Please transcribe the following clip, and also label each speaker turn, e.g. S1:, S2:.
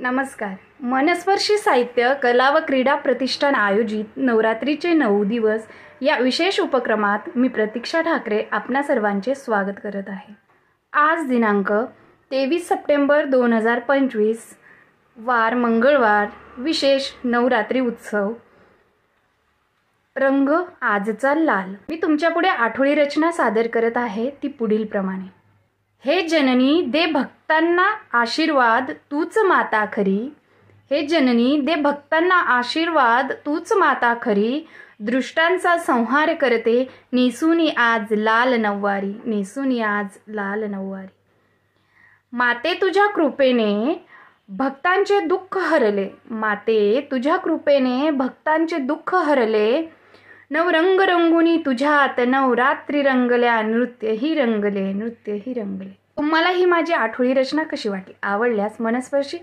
S1: नमस्कार. मनस्पर्शी साहित्य कला व क्रीडा प्रतिष्ठान आयोजित नवरात्रीचे 9 दिवस या विशेष उपक्रमात मी प्रतीक्षा ठाकरे आपणा सर्वांचे स्वागत करत आहे. आज दिनांक 23 सप्टेंबर 2025 वार मंगळवार. विशेष नवरात्री उत्सव. रंग आजचा लाल. मी तुमच्यापुढे आठवडी रचना सादर करत आहे ती पुढील प्रमाणे. हे जननी दे भक्तांना आशीर्वाद तूच माता खरी. हे जननी दे भक्तांना आशीर्वाद तूच माता खरी. दृष्टांचा संहार करते नेसूनी आज लाल नववारी. नेसूनी आज लाल नववारी. माते तुझ्या कृपेने भक्तांचे दुःख हरले. माते तुझ्या कृपेने भक्तांचे दुःख हरले. नवरंग रंगुनी तुझ्यात नवरात्री रंगल्या. नृत्यही रंगले. नृत्यही रंगले. तुम्हाला ही माझी आठवडी रचना कशी वाटली? आवडल्यास मनस्पर्शी